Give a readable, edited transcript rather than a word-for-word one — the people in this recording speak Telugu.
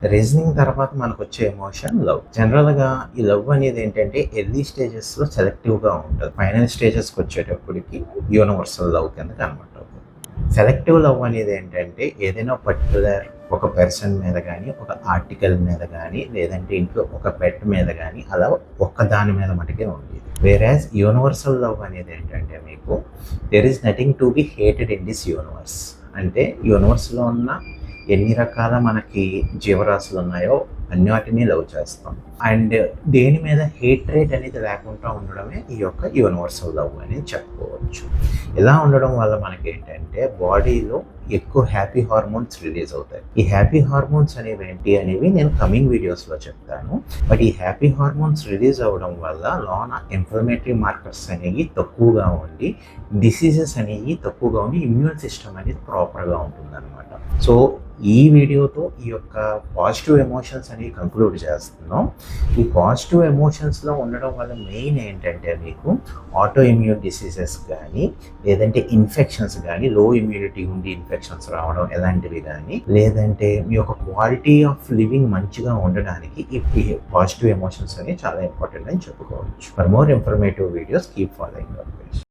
రీజనింగ్ తర్వాత మనకొచ్చే ఎమోషన్ లవ్. జనరల్‌గా ఈ లవ్ అనేది ఏంటంటే ఎర్లీ స్టేజెస్‌లో సెలెక్టివ్‌గా ఉంటది. ఫైనల్ స్టేజెస్‌కి వచ్చేటప్పటికి యూనివర్సల్ లవ్ కింద కన్వర్ట్ అవుతుంది. సెలెక్టివ్ లవ్ అనేది ఏంటంటే ఏదైనా పర్టిక్యులర్ ఒక పర్సన్ మీద గానీ, ఒక ఆర్టికల్ మీద గానీ, లేదంటే ఇంట్లో ఒక పెట్ మీద గానీ అలా ఒక్క దాని మీద మటుకే ఉండేది. వేరాజ్ యూనివర్సల్ లవ్ అనేది ఏంటంటే మీకు there is nothing to be hated in this universe. అంటే యూనివర్స్‌లో ఉన్న ఎన్ని రకాల మనకి జీవరాశులు ఉన్నాయో అన్నిటిని లవ్ చేస్తాం. అండ్ దేని మీద హేట్రేట్ అనేది లేకుండా ఉండడమే ఈ యొక్క యూనివర్సల్ లవ్ అని చెప్పుకోవచ్చు. ఇలా ఉండడం వల్ల మనకేంటంటే బాడీలో ఎక్కువ హ్యాపీ హార్మోన్స్ రిలీజ్ అవుతాయి. ఈ హ్యాపీ హార్మోన్స్ అనేవి నేను కమింగ్ వీడియోస్లో చెప్తాను. బట్ ఈ హ్యాపీ హార్మోన్స్ రిలీజ్ అవ్వడం వల్ల లోన ఇన్ఫ్లమేటరీ మార్కర్స్ అనేవి తక్కువగా ఉండి డిసీజెస్ అనేవి తక్కువగా ఉండి ఇమ్యూన్ సిస్టమ్ అనేది ప్రాపర్గా ఉంటుందన్నమాట. సో ఈ వీడియోతో ఈ యొక్క పాజిటివ్ ఎమోషన్స్ అనేవి కంక్లూడ్ చేస్తున్నాం. ఈ పాజిటివ్ ఎమోషన్స్లో ఉండడం వల్ల మెయిన్ ఏంటంటే మీకు ఆటో ఇమ్యూన్ డిసీజెస్ కానీ, లేదంటే ఇన్ఫెక్షన్స్ కానీ, లో ఇమ్యూనిటీ ఉండి ఇన్ఫెక్షన్స్ రావడం ఎలాంటివి కానీ, లేదంటే మీ యొక్క క్వాలిటీ ఆఫ్ లివింగ్ మంచిగా ఉండడానికి ఈ పాజిటివ్ ఎమోషన్స్ అనేవి చాలా ఇంపార్టెంట్ అని చెప్పుకోవచ్చు. For more informative videos keep following hour page.